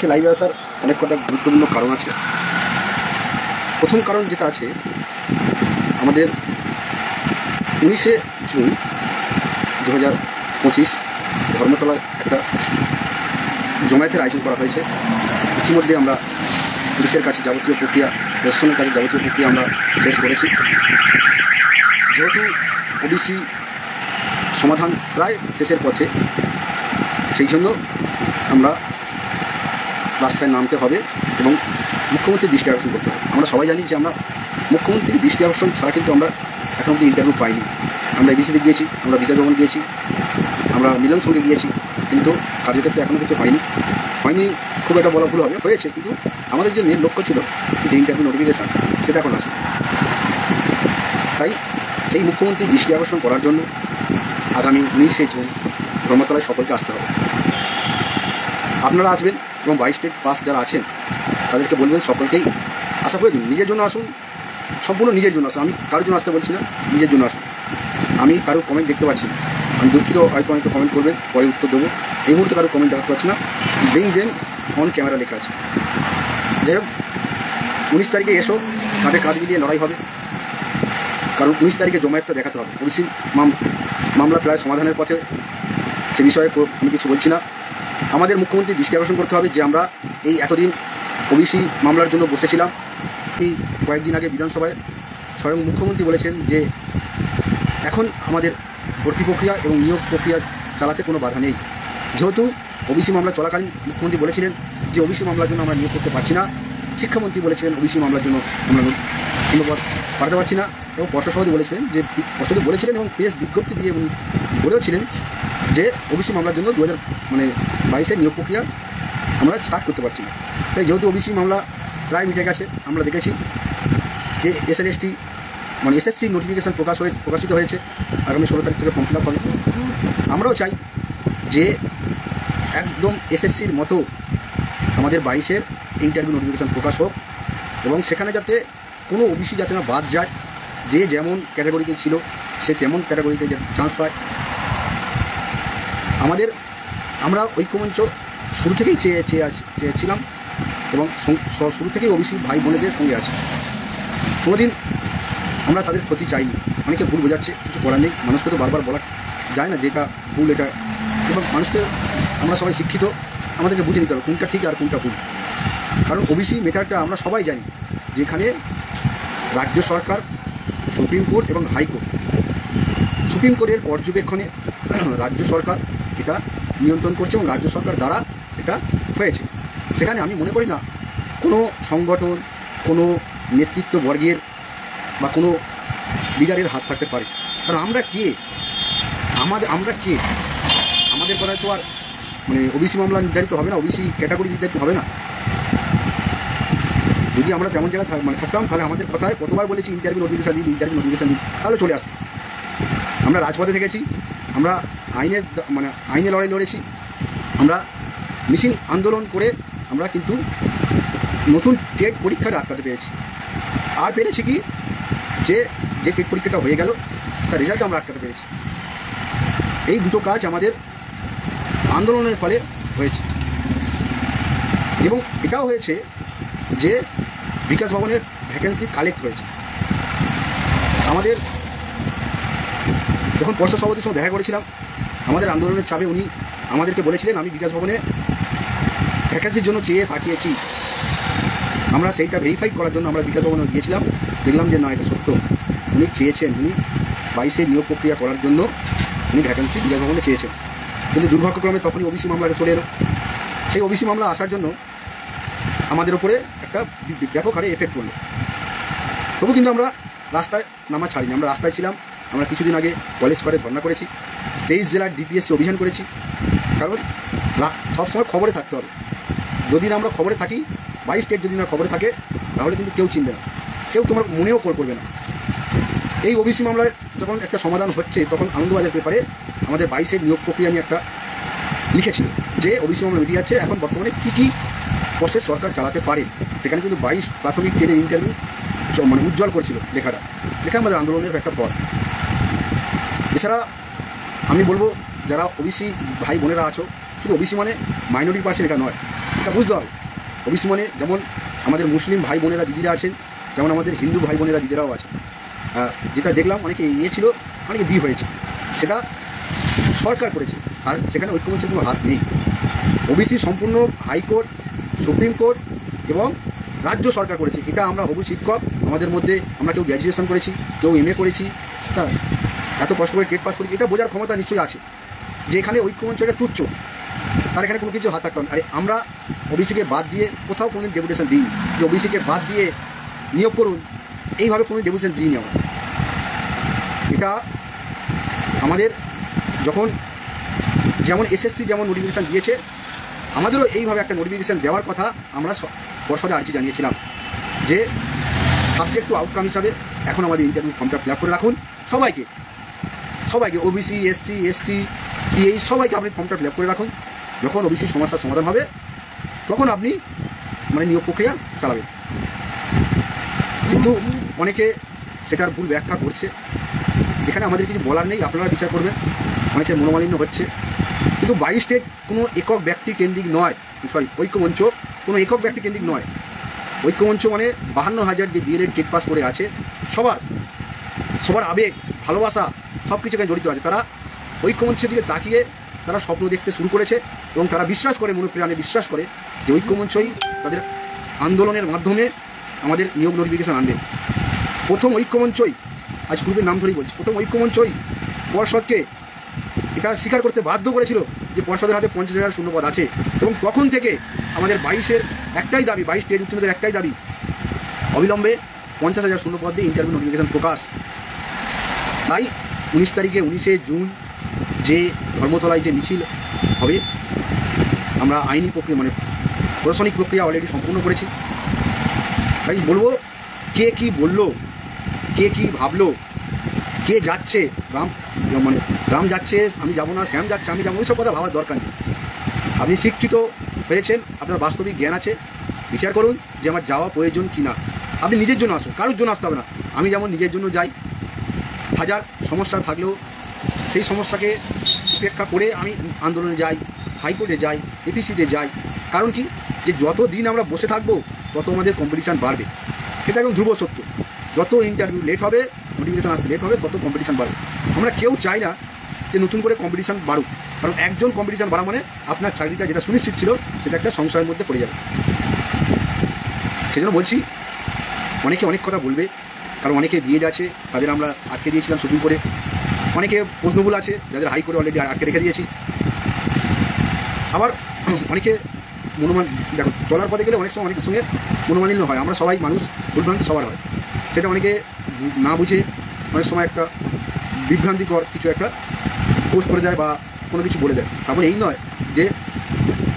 আজকে লাইভে আসার অনেক কটা গুরুত্বপূর্ণ কারণ আছে। প্রথম কারণ যেটা আছে, আমাদের 19শে জুন 2025 ধর্মতলায় একটা জমায়েতের আয়োজন করা হয়েছে। ইতিমধ্যে আমরা পুলিশের কাছে যাবতীয় প্রক্রিয়া, প্রশাসনের কাছে যাবতীয় প্রক্রিয়া আমরা শেষ করেছি। যেহেতু ওবিসি সমাধান প্রায় শেষের পথে, সেই জন্য আমরা রাস্তায় নামতে হবে এবং মুখ্যমন্ত্রীর দৃষ্টি আকর্ষণ করতে হবে। আমরা সবাই জানি যে আমরা মুখ্যমন্ত্রীর দৃষ্টি আকর্ষণ ছাড়া কিন্তু আমরা এখন অব্দি ইন্টারভিউ পাইনি। আমরা এবিসিতে গিয়েছি, আমরা বিকাশ ভবন গিয়েছি, আমরা মিলন সঙ্গে গিয়েছি, কিন্তু কার্যক্ষেত্রে এখনও কিছু হয়নি। খুব একটা বলা ভুল হবে, হয়েছে, কিন্তু আমাদের যে মেন লক্ষ্য ছিল যে ইন্টারভিউ নোটিফিকেশান, সেটা এখন আসে। তাই সেই মুখ্যমন্ত্রীর দৃষ্টি আকর্ষণ করার জন্য আগামী 19শে জুন ধর্মতলায় সকলকে আসতে হবে। আপনারা আসবেন এবং 22 স্টেট পাস যারা আছেন তাদেরকে বলবেন সকলকেই আসা প্রয়োজন। নিজের জন্য আসুন, সম্পূর্ণ নিজের জন্য আসুন। আমি কারোর জন্য আসতে বলছি না, নিজের জন্য আসুন। আমি কারোর কমেন্ট দেখতে পাচ্ছি না, আমি দুঃখিত, হয়তো অনেকে কমেন্ট করবেন, পরে উত্তর দেবো। এই মুহূর্তে কারোর কমেন্ট দেখতে পাচ্ছি না। ব্রিং দেম অন ক্যামেরা লেখা আছে। যাই হোক, 19 তারিখে এসো, তাদের কাজ মিলিয়ে লড়াই হবে। কারণ 19 তারিখে জমায়েতটা দেখাতে হবে। ওবিসি মামলা প্রায় সমাধানের পথে, সে বিষয়ে আমি কিছু বলছি না। আমাদের মুখ্যমন্ত্রী দৃষ্টি আকর্ষণ করতে হবে যে আমরা এই এতদিন ওবিসি মামলার জন্য বসেছিলাম। এই কয়েকদিন আগে বিধানসভায় স্বয়ং মুখ্যমন্ত্রী বলেছেন যে এখন আমাদের ভর্তি প্রক্রিয়া এবং নিয়োগ প্রক্রিয়া চালাতে কোনো বাধা নেই। যেহেতু ওবিসি মামলা চলাকালীন মুখ্যমন্ত্রী বলেছিলেন যে ওবিসি মামলার জন্য আমরা নিয়োগ করতে পারছি না, শিক্ষামন্ত্রী বলেছিলেন ওবিসি মামলার জন্য আমরা শূন্যপদ পাঠাতে পারছি না, এবং পর্ষদ সভাপতি বলেছিলেন যে এবং প্রেস বিজ্ঞপ্তি দিয়ে বলেওছিলেন যে ওবিসি মামলার জন্য 2022 নিয়োগ প্রক্রিয়া আমরা স্টার্ট করতে পারছি না। তাই যেহেতু ওবিসি মামলা প্রায় মিটে গেছে, আমরা দেখেছি যে এসএলএসটি এসএসসি নোটিফিকেশান প্রকাশিত হয়েছে, আগামী 16 তারিখ থেকে ফর্ম ফিল আপ হবে। আমরাও চাই যে একদম এসএসসির মতো আমাদের 22-এর ইন্টারভিউ নোটিফিকেশান প্রকাশ হোক, এবং সেখানে যাতে কোনো ওবিসি যাতে না বাদ যায়, যে যেমন ক্যাটাগরিতে ছিল সে তেমন ক্যাটাগরিতে চান্স পায়। আমরা ঐক্যমঞ্চ শুরু থেকেই চেয়েছিলাম এবং শুরু থেকেই ওবিসি ভাই বোনেদের সঙ্গে আছি। কোনোদিন আমরা তাদের ক্ষতি চাইনি। অনেকে ভুল বোঝাচ্ছে, কিছু করার নেই, মানুষকে তো বারবার বলা যায় না যে এটা ভুল, এটা, এবং মানুষকে আমরা সবাই শিক্ষিত, আমাদেরকে বুঝে নিতে হবে কোনটা ঠিক আর কোনটা ভুল। কারণ ওবিসি মেটারটা আমরা সবাই জানি, যেখানে রাজ্য সরকার, সুপ্রিম কোর্ট এবং হাইকোর্ট, সুপ্রিম কোর্টের পর্যবেক্ষণে রাজ্য সরকার এটা নিয়ন্ত্রণ করছে এবং রাজ্য সরকার দ্বারা এটা হয়েছে। সেখানে আমি মনে করি না কোনো সংগঠন, কোনো নেতৃত্ববর্গের বা কোনো লিডারের হাত থাকতে পারে। কারণ আমরা কে, আমাদের কথায় তো আর ওবিসি মামলা নির্ধারিত হবে না, ওবিসি ক্যাটাগরি নির্ধারিত হবে না। যদি আমরা তেমন জায়গায় থাকতাম, তাহলে আমাদের কথায় কতবার বলেছি ইন্টারভিউ নোটিফিকেশান দিন, তাহলে চলে আসতো। আমরা রাজপথে থেকেছি, আমরা আইনে লড়াই লড়েছি, আমরা মিছিল আন্দোলন করে আমরা কিন্তু নতুন টেট পরীক্ষাটা আটকাতে পেরেছি। আর পেরেছি কি, যে টেট পরীক্ষাটা হয়ে গেল তার রেজাল্ট আমরা আটকাতে পেরেছি। এই দুটো কাজ আমাদের আন্দোলনের ফলে হয়েছে। এবং এটাও হয়েছে যে বিকাশ ভবনের ভ্যাকেন্সি কালেক্ট হয়েছে। আমাদের যখন পর্ষদ সভাপতির সঙ্গে দেখা করেছিলাম, আমাদের আন্দোলনের চাপে উনি আমাদেরকে বলেছিলেন আমি বিকাশ ভবনে ভ্যাকেন্সির জন্য চেয়ে পাঠিয়েছি। আমরা সেইটা ভেরিফাই করার জন্য আমরা বিকাশ ভবনে গিয়েছিলাম, দেখলাম যে না, এটা সত্য, উনি চেয়েছেন, উনি 22-এর নিয়োগ প্রক্রিয়া করার জন্য উনি ভ্যাকেন্সি বিকাশ ভবনে চেয়েছেন। কিন্তু দুর্ভাগ্যক্রমে তখনই ওবিসি মামলাটা চলে এলো। সেই ওবিসি মামলা আসার জন্য আমাদের ওপরে একটা ব্যাপক হারে এফেক্ট পড়লো। তবু কিন্তু আমরা রাস্তায় নামা ছাড়িনি, আমরা রাস্তায় ছিলাম। আমরা কিছুদিন আগে কলেজ স্কোয়ারে ধর্ণা করেছি, 23 জেলার ডিপিএসসি অভিযান করেছি। কারণ সবসময় খবরে থাকতে হবে। যদি না আমরা খবরে থাকি, 22 স্টেট যদি না খবরে থাকে, তাহলে কিন্তু কেউ চিনবে না, কেউ তোমার মনেও করবে না। এই ওবিসি মামলায় যখন একটা সমাধান হচ্ছে, তখন আনন্দবাজার পেপারে আমাদের 22-এর নিয়োগ প্রক্রিয়া নিয়ে একটা লিখেছিল যে ওবিসি মামলা মিটিয়ে যাচ্ছে, এখন বর্তমানে কী কী প্রসেস সরকার চালাতে পারে। সেখানে কিন্তু 22 প্রাথমিক টেটের ইন্টারভিউ উজ্জ্বল করছিল লেখা আমাদের আন্দোলনের একটা পথ। এছাড়া আমি বলবো, যারা ওবিসি ভাই বোনেরা আছো, শুধু ওবিসি মাইনরিটি পার্সেন্ট এটা নয়, এটা বুঝতে হবে। ওবিসি মানে যেমন আমাদের মুসলিম ভাই বোনেরা দিদিরা আছেন, যেমন আমাদের হিন্দু ভাই বোনেরা দিদিরাও আছেন। যেটা দেখলাম অনেকে ছিল, অনেকে বি হয়েছে, সেটা সরকার করেছে, আর সেখানে ঐক্যমঞ্চের কোনো হাত নেই। ওবিসি সম্পূর্ণ হাইকোর্ট, সুপ্রিম কোর্ট এবং রাজ্য সরকার করেছে। এটা আমরা হবু শিক্ষক, আমাদের মধ্যে আমরা কেউ গ্র্যাজুয়েশন করেছি, কেউ MA করেছি, তা এত কষ্ট করে টেট পাস করেছি, এটা বোঝার ক্ষমতা নিশ্চয়ই আছে যে এখানে ঐক্যমঞ্চ এটা তুচ্ছ, তার এখানে কোনো কিছু হাত থাকতে হবে। আরে আমরা ওবিসিকে বাদ দিয়ে কোথাও কোনো ডেপুটেশন দিই, যে ওবিসিকে বাদ দিয়ে নিয়োগ করুন, এইভাবে কোনো ডেপুটেশন দিইনি আমরা। এটা আমাদের যখন যেমন SSC যেমন নোটিফিকেশান দিয়েছে, আমাদেরও এইভাবে একটা নোটিফিকেশান দেওয়ার কথা আমরা পর্ষদে আর্জি জানিয়েছিলাম যে সাবজেক্ট টু আউটকাম হিসাবে এখন আমাদের ইন্টারভিউ ফর্মটা ফিল আপ করে রাখুন। সবাইকে ওবিসি, SC, ST, PH সবাইকে আপনি ফর্মটা ফিল আপ করে রাখুন। যখন ওবিসি সমস্যার সমাধান হবে তখন আপনি নিয়োগ প্রক্রিয়া চালাবেন। কিন্তু অনেকে সেটার ভুল ব্যাখ্যা করছে, এখানে আমাদের কিছু বলার নেই, আপনারা বিচার করবেন। অনেকের মনোমালিন্য হচ্ছে, কিন্তু 22 স্টেট কোনো একক ব্যক্তি কেন্দ্রিক নয়, ঐক্যমঞ্চ কোনো একক ব্যক্তি কেন্দ্রিক নয়। ঐক্যমঞ্চ মানে 52,000 যে DLED টেট পাস করে আছে, সবার আবেগ, ভালোবাসা সব কিছু এখানে জড়িত আছে। তারা ঐক্যমঞ্চের দিকে তাকিয়ে তারা স্বপ্ন দেখতে শুরু করেছে এবং তারা বিশ্বাস করে, মনোপ্রাণে বিশ্বাস করে যে ঐক্যমঞ্চই তাদের আন্দোলনের মাধ্যমে আমাদের নিয়োগ নোটিফিকেশান আনবে। প্রথম ঐক্যমঞ্চই, আজ গ্রুপের নাম ধরেই বলছি, প্রথম ঐক্যমঞ্চই পর্ষদকে এটা স্বীকার করতে বাধ্য করেছিল যে পর্ষদের হাতে 50,000 শূন্যপদ আছে। এবং তখন থেকে আমাদের 22-এর একটাই দাবি, 22 স্টেট উত্তীর্ণদের একটাই দাবি, অবিলম্বে 50,000 শূন্যপদ দিয়ে ইন্টারভিউ নোটিফিকেশান প্রকাশ। তাই 19 তারিখে 19শে জুন যে ধর্মতলায় যে মিছিল হবে, আমরা আইনি প্রক্রিয়া প্রশাসনিক প্রক্রিয়া অলরেডি সম্পূর্ণ করেছি। তাই বলবো, কে কি বললো, কে কি ভাবলো, কে যাচ্ছে, রাম যাচ্ছে আমি যাব না, শ্যাম যাচ্ছে আমি যাবো, ওইসব কথা ভাবার দরকার নেই। আপনি শিক্ষিত হয়েছেন, আপনার বাস্তবিক জ্ঞান আছে, বিচার করুন যে আমার যাওয়া প্রয়োজন কি না। আপনি নিজের জন্য আসুন, কারোর জন্য আসতে হবে না। আমি যেমন নিজের জন্য যাই, হাজার সমস্যা থাকলেও সেই সমস্যাকে উপেক্ষা করে আমি আন্দোলনে যাই, হাইকোর্টে যাই, APCতে যাই। কারণ কি, যে যত দিন আমরা বসে থাকবো তত আমাদের কম্পিটিশান বাড়বে। এটা একদম ধ্রুব সত্য। যত ইন্টারভিউ লেট হবে, নোটিফিকেশান আসতে লেট হবে, তত কম্পিটিশান বাড়বে। আমরা কেউ চাই না যে নতুন করে কম্পিটিশান বাড়ুক, কারণ একজন কম্পিটিশান বাড়া মানে আপনার চাকরিটা যেটা সুনিশ্চিত ছিল সেটা একটা সংশয়ের মধ্যে পড়ে যাবে। সেজন্য বলছি, অনেকে অনেক কথা বলবে, কারণ অনেকে বিএড আছে, তাদের আমরা আটকে দিয়েছিলাম সুপ্রিম কোর্টে। অনেকে প্রশ্নগুলো আছে যাদের হাইকোর্টে অলরেডি আটকে রেখে দিয়েছি। আবার অনেকে দেখো, চলার পথে গেলে অনেক সময় অনেকের সঙ্গে মনোমালিন্য হয়। আমরা সবাই মানুষ, ভুলভ্রান্তি সবার হয়, সেটা অনেকে না বুঝে অনেক সময় একটা বিভ্রান্তিকর কিছু একটা পোস্ট করে দেয় বা কোনো কিছু বলে দেয়। তারপরে এই নয় যে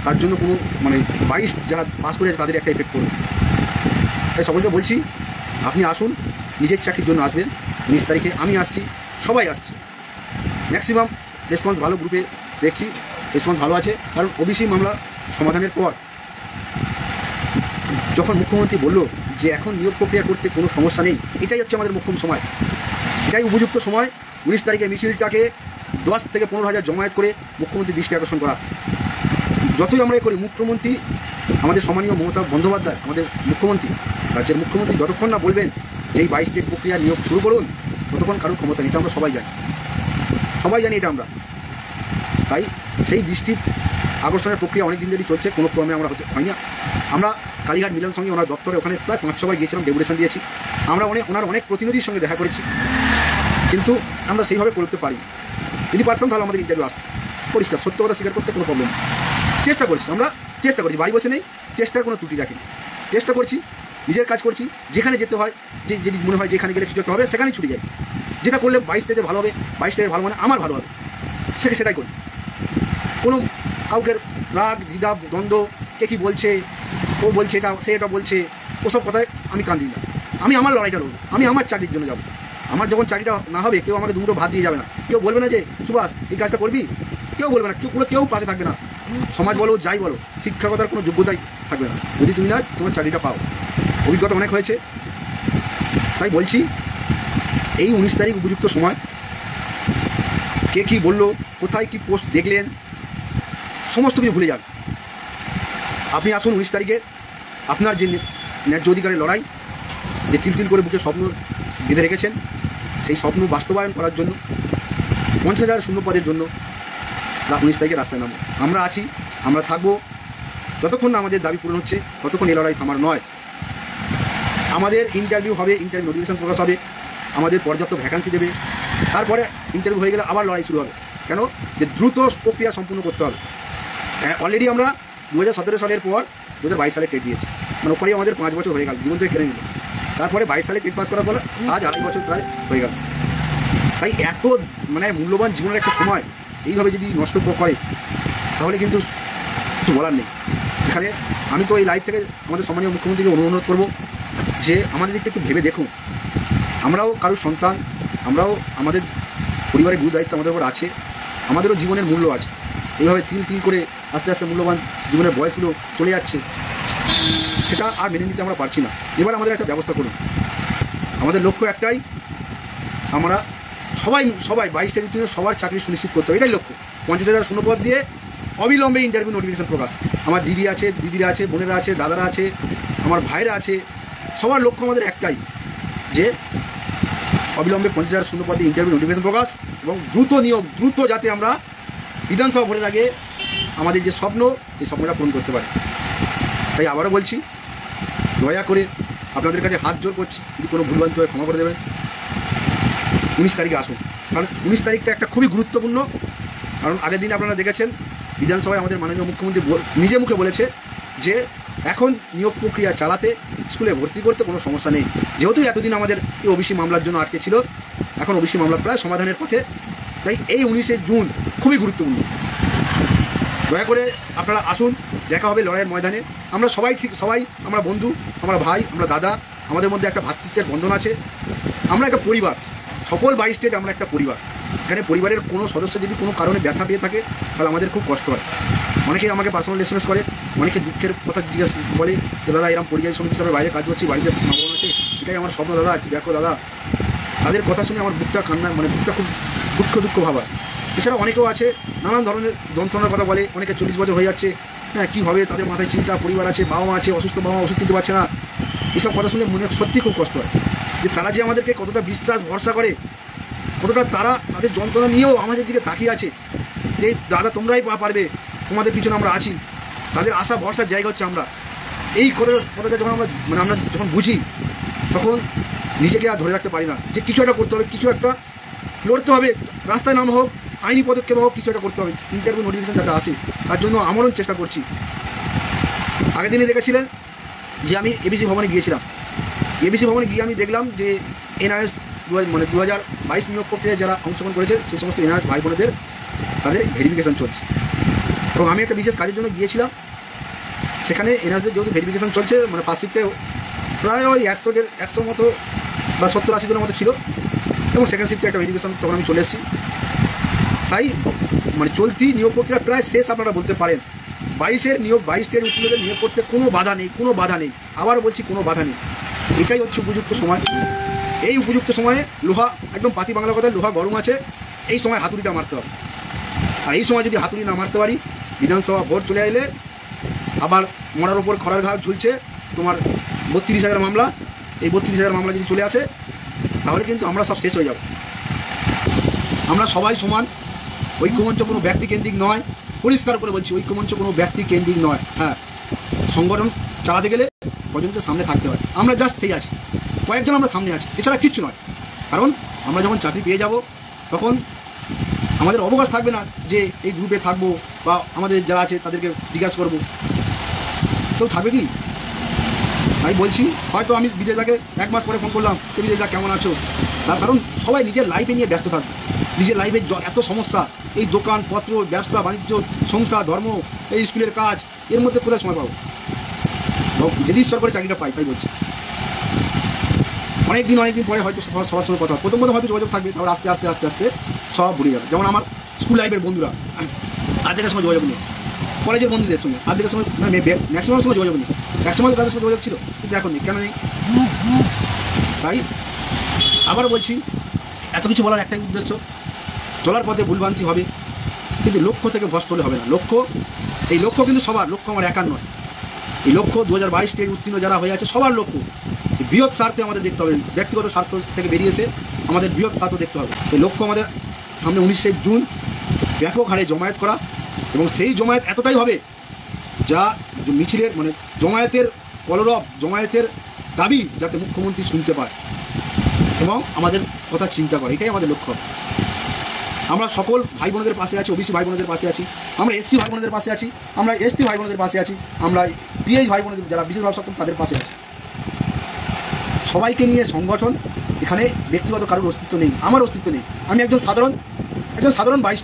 তার জন্য কোনো 22 যারা পাস করে আছে তাদের একটা এফেক্ট করবে। তাই সকলকে বলছি, আপনি আসুন, নিজের চাকরির জন্য আসবেন। 19 তারিখে আমি আসছি, সবাই আসছে, ম্যাক্সিমাম রেসপন্স ভালো, গ্রুপে দেখছি রেসপন্স ভালো আছে। কারণ ওবিসি মামলা সমাধানের পর যখন মুখ্যমন্ত্রী বলল যে এখন নিয়োগ প্রক্রিয়া করতে কোনো সমস্যা নেই, এটাই হচ্ছে আমাদের মোক্ষম সময়, এটাই উপযুক্ত সময় 19 তারিখে মিছিলটাকে 10 থেকে 15,000 জমায়েত করে মুখ্যমন্ত্রীর দৃষ্টি আকর্ষণ করা। যতই আমরা করি, মুখ্যমন্ত্রী আমাদের সম্মানীয় মমতা বন্দ্যোপাধ্যায়, আমাদের মুখ্যমন্ত্রী, রাজ্যের মুখ্যমন্ত্রী যতক্ষণ না বলবেন যে এই 22 স্টেট প্রক্রিয়া নিয়োগ শুরু করুন, ততক্ষণ কারোর ক্ষমতা নেই। এটা আমরা সবাই জানি এটা আমরা। তাই সেই দৃষ্টি আকর্ষণের প্রক্রিয়া অনেক দিন ধরেই চলছে, কোনো ক্রমে আমরা হয় না। আমরা কালীঘাট মিলন সঙ্গে ওনার দপ্তরে ওখানে প্রায় 5-6 গিয়েছিলাম, ডেপুটেশন দিয়েছি। আমরা ওনার অনেক প্রতিনিধির সঙ্গে দেখা করেছি, কিন্তু আমরা সেইভাবে করতে পারি। যদি পারতাম তাহলে আমাদের ইন্টারভিউ আসতো, পরিষ্কার সত্য কথা স্বীকার করতে কোনো প্রবলেম নেই। চেষ্টা করছি, বাড়ি বসে নেই, চেষ্টার কোনো ত্রুটি রাখিনি। চেষ্টা করছি, নিজের কাজ করছি, যেখানে যেতে হয়, যদি মনে হয় যেখানে গেলে কিছু একটা হবে সেখানেই ছুটে যাই। যেটা করলে 22 স্টেটে ভালো হবে, 22 স্টেটে ভালো মানে আমার ভালো হবে, সেটাই করি। কোনো কাউকে রাগ, দ্বিধা, দ্বন্দ্ব, কে কী বলছে, ও বলছে এটা, সে এটা বলছে, ওসব কথায় আমি কান দিই না। আমি আমার লড়াইটা লড়ব, আমি আমার চাকরির জন্য যাব। আমার যখন চাকরিটা না হবে, কেউ আমাকে দুটো ভাত দিয়ে যাবে না। কেউ বলবে না যে সুভাষ এই কাজটা করবি, কেউ বলবে না, কেউ পাশে থাকবে না। সমাজ বলো, যাই বলো, শিক্ষকতার কোনো যোগ্যতাই থাকবে না যদি তুমি না তোমার চাকরিটা পাও। অভিজ্ঞতা অনেক হয়েছে, তাই বলছি এই 19 তারিখ উপযুক্ত সময়। কে কী বললো, কোথায় কী পোস্ট দেখলেন, সমস্ত কিছু ভুলে যান। আপনি আসুন 19 তারিখে আপনার যে ন্যায্য অধিকারের লড়াই, যে তিল করে বুকে স্বপ্ন বেঁধে রেখেছেন, সেই স্বপ্ন বাস্তবায়ন করার জন্য 50,000 শূন্য পদের জন্য 19 তারিখে রাস্তায় নামবো। আমরা আছি, আমরা থাকবো যতক্ষণ না আমাদের দাবি পূরণ হচ্ছে, ততক্ষণ এই লড়াই থামার নয়। আমাদের ইন্টারভিউ হবে, ইন্টারভিউ নোটিফিকেশন প্রকাশ হবে, আমাদের পর্যাপ্ত ভ্যাকান্সি দেবে, তারপরে ইন্টারভিউ হয়ে গেলে আবার লড়াই শুরু হবে। কেন? যে দ্রুত প্রক্রিয়া সম্পূর্ণ করতে হবে। অলরেডি আমরা 2017 সালের পর 2022 সালে টেট দিয়েছি, মানে ওপরেই আমাদের 5 বছর হয়ে গেল, জীবন থেকে কেড়ে নিল। তারপরে 22 সালে টেট পাস করার পর আজ 2.5 বছর প্রায় হয়ে গেল। তাই এত মানে মূল্যবান জীবনের একটা সময় এইভাবে যদি নষ্ট করে, তাহলে কিন্তু কিছু বলার নেই। এখানে আমি তো এই লাইভ থেকে আমাদের সম্মানীয় মুখ্যমন্ত্রীকে অনুরোধ করব যে আমাদের দিকটা একটু ভেবে দেখুন। আমরাও কারোর সন্তান, আমরাও আমাদের পরিবারের গুরু দায়িত্ব আমাদের উপর আছে, আমাদেরও জীবনের মূল্য আছে। এইভাবে তিল করে আস্তে আস্তে মূল্যবান জীবনের বয়সগুলো চলে যাচ্ছে, সেটা আর মেনে নিতে আমরা পারছি না। এবার আমাদের একটা ব্যবস্থা করুন। আমাদের লক্ষ্য একটাই, আমরা সবাই 22 তারিখ সবার চাকরি সুনিশ্চিত করতে হবে, এটাই লক্ষ্য। 50,000 শূন্যপদ দিয়ে অবিলম্বে ইন্টারভিউ নোটিফিকেশন প্রকাশ। আমার দিদিরা আছে, বোনেরা আছে, দাদারা আছে, আমার ভাইরা আছে, সবার লক্ষ্য আমাদের একটাই, যে অবিলম্বে 50,000 শূন্যপদে ইন্টারভিউ নোটিফিকেশন প্রকাশ এবং দ্রুত যাতে আমরা বিধানসভা ভোটের আগে আমাদের যে স্বপ্ন, এই স্বপ্নটা পূরণ করতে পারি। তাই আবারও বলছি, দয়া করে আপনাদের কাছে হাত জোর করছি, যদি কোনো ভুলভ্রান্তি হয় ক্ষমা করে দেবেন। 19 তারিখে আসুন, কারণ 19 তারিখটা একটা খুবই গুরুত্বপূর্ণ। কারণ আগের দিন আপনারা দেখেছেন বিধানসভায় আমাদের মাননীয় মুখ্যমন্ত্রী নিজে মুখে বলেছে যে এখন নিয়োগ প্রক্রিয়া চালাতে, স্কুলে ভর্তি করতে কোনো সমস্যা নেই। যেহেতু এতদিন আমাদের এই ওবিসি মামলার জন্য আটকে ছিল, এখন ওবিসি মামলা প্রায় সমাধানের পথে। তাই এই 19শে জুন খুবই গুরুত্বপূর্ণ। দয়া করে আপনারা আসুন, দেখা হবে লড়াইয়ের ময়দানে। আমরা সবাই আমরা বন্ধু, আমরা ভাই, আমরা দাদা, আমাদের মধ্যে একটা ভ্রাতৃত্বের বন্ধন আছে। আমরা একটা পরিবার, সকল 22 স্টেট আমরা একটা পরিবার। এখানে পরিবারের কোনো সদস্য যদি কোনো কারণে ব্যথা পেয়ে থাকে, তাহলে আমাদের খুব কষ্ট হয়। অনেকেই আমাকে পার্সোনাল এসএমএস করে, অনেকে দুঃখের কথা জিজ্ঞাসা বলে যে দাদা এরকম পরিযায়ী শ্রমিক হিসাবে বাইরে কাজ করছি, বাড়িতে মা বোন আছে, এটাই আমার স্বপ্ন দাদা, একটু দেখো দাদা। তাদের কথা শুনে আমার বুকটা কান্না, মানে বুকটা খুব দুঃখ ভাবা। এছাড়া অনেকেও আছে নানান ধরনের যন্ত্রণার কথা বলে, অনেকে 40 বছর হয়ে যাচ্ছে, হ্যাঁ কী হবে, তাদের মাথায় চিন্তা, পরিবার আছে, বাবা মা আছে, অসুস্থ বাবা মা ওষুধ কিনতে পারছে না। এসব কথা শুনে মনে সত্যি খুব কষ্ট হয়, যে তারা যে আমাদেরকে কতটা বিশ্বাস ভরসা করে, কতটা তারা তাদের যন্ত্রণা নিয়েও আমাদের দিকে তাকিয়ে আছে, যে দাদা তোমরাই পারবে, তোমাদের পিছনে আমরা আছি। তাদের আশা ভরসার জায়গা হচ্ছে আমরা। এই কথাটা যখন আমরা যখন বুঝি, তখন নিজেকে আর ধরে রাখতে পারি না, যে কিছু একটা করতে হবে, কিছু একটা লড়তে হবে, রাস্তায় নাম হোক, আইনি পদক্ষেপ হোক, কিছু একটা করতে হবে। ইন্টারভিউ নোটিফিকেশন যাতে আসে, তার জন্য আমরাও চেষ্টা করছি। আগের দিনে দেখেছিলেন যে আমি এবিসি ভবনে গিয়েছিলাম। এবিসি ভবনে গিয়ে আমি দেখলাম যে এনআরএস 2022 নিয়োগ প্রক্রিয়ায় যারা অংশগ্রহণ করেছে, সেই সমস্ত এনআরএস ভাই বোনেদের তাদের ভেরিফিকেশান চলছে। এবং আমি একটা বিশেষ কাজের জন্য গিয়েছিলাম, সেখানে এনআরএসের যেহেতু ভেরিফিকেশান চলছে, মানে ফার্স্ট শিফটে প্রায় ওই 100 মতো বা 70-80 জনের মতো ছিল, এবং সেকেন্ড শিফটে একটা ভেরিফিকেশান তখন আমি চলে এসেছি। তাই মানে চলতি নিয়োগ প্রক্রিয়া প্রায় শেষ আপনারা বলতে পারেন। 22 উত্তীর্ণদের নিয়োগ করতে কোনো বাধা নেই। আবারও বলছি, কোনো বাধা নেই। এটাই হচ্ছে উপযুক্ত সময়। এই উপযুক্ত সময়ে লোহা, একদম পাতি বাংলা কথায় লোহা গরম আছে, এই সময় হাতুড়িটা মারতে হবে। আর এই সময় যদি হাতুড়ি না মারতে পারি, বিধানসভা ভোট চলে এলে আবার মরার ওপর খড়ার ঘা ঝুলছে তোমার 32,000 মামলা। এই 32,000 মামলা যদি চলে আসে, তাহলে কিন্তু আমরা সব শেষ হয়ে যাব। আমরা সবাই সমান। ঐক্যমঞ্চ কোনো ব্যক্তিকেন্দ্রিক নয়, পরিষ্কার করে বলছি, ঐক্যমঞ্চ কোনো ব্যক্তিকেন্দ্রিক নয়। হ্যাঁ, সংগঠন চালাতে গেলে কজনকে সামনে থাকতে হয়, আমরা জাস্ট সেই আছি, কয়েকজন আমরা সামনে আছি, এছাড়া কিচ্ছু নয়। কারণ আমরা যখন চাকরি পেয়ে যাব, তখন আমাদের অবকাশ থাকবে না যে এই গ্রুপে থাকবো বা আমাদের যারা আছে তাদেরকে জিজ্ঞাসা করবো, কেউ থাকবে কি? তাই বলছি, হয়তো আমি বিদেশদাকে 1 মাস পরে ফোন করলাম, তো বিদেশদা কেমন আছো, তার কারণ সবাই নিজের লাইফে নিয়ে ব্যস্ত থাকবে। নিজের লাইফে এত সমস্যা, এই দোকান পত্র, ব্যবসা বাণিজ্য, সংসার, ধর্ম, এই স্কুলের কাজ, এর মধ্যে কোথায় সময় পাবো? যদি ঈশ্বর করে চাকরিটা পাই, তাই বলছি। অনেকদিন পরে হয়তো সবার সঙ্গে কথা, প্রথম হয়তো যোগাযোগ থাকবে, তারপর আস্তে আস্তে সব ভুলে যাবে। যেমন আমার স্কুল লাইফের বন্ধুরা, আর্ধেকের সময় যোগাযোগ নেই। কলেজের বন্ধুদের সঙ্গে আর্ধেকের সময়, মানে ম্যাক্সিমাম সময় যোগাযোগ নেই। একসময় তাদের সঙ্গে যোগাযোগ ছিল, কিন্তু এখন নেই। কেন নেই? তাই আবার বলছি, এত কিছু বলার একটাই উদ্দেশ্য, চলার পথে ভুলভ্রান্তি হবে, কিন্তু লক্ষ্য থেকে ভ্রষ্ট হলে হবে না। এই লক্ষ্য কিন্তু সবার, লক্ষ্য আমার একার নয়। এই লক্ষ্য 2022 স্টেজ উত্তীর্ণ যারা হয়ে আছে সবার লক্ষ্য এই বৃহৎ স্বার্থে আমাদের দেখতে হবে, ব্যক্তিগত স্বার্থ থেকে বেরিয়ে এসে আমাদের বৃহৎ স্বার্থ দেখতে হবে। এই লক্ষ্য আমাদের সামনে 19শে জুন ব্যাপক হারে জমায়েত করা, এবং সেই জমায়েত এতটাই হবে যা মিছিলের মানে জমায়েতের কলরব, জমায়েতের দাবি যাতে মুখ্যমন্ত্রী শুনতে পায় এবং আমাদের কথা চিন্তা করে, এটাই আমাদের লক্ষ্য। আমরা সকল ভাই বোনদের পাশে আছি, ওবিসি ভাই বোনদের পাশে আছি, আমরা এসসি ভাই বোনদের পাশে আছি, আমরা এসটি ভাই বোনদের পাশে আছি, আমরা পিএইচ ভাই বোনদের যারা বিশেষভাবে সক্ষম তাদের পাশে আছি। সবাইকে নিয়ে সংগঠন, এখানে ব্যক্তিগত কারোর অস্তিত্ব নেই, আমার অস্তিত্ব নেই। আমি একজন সাধারণ 22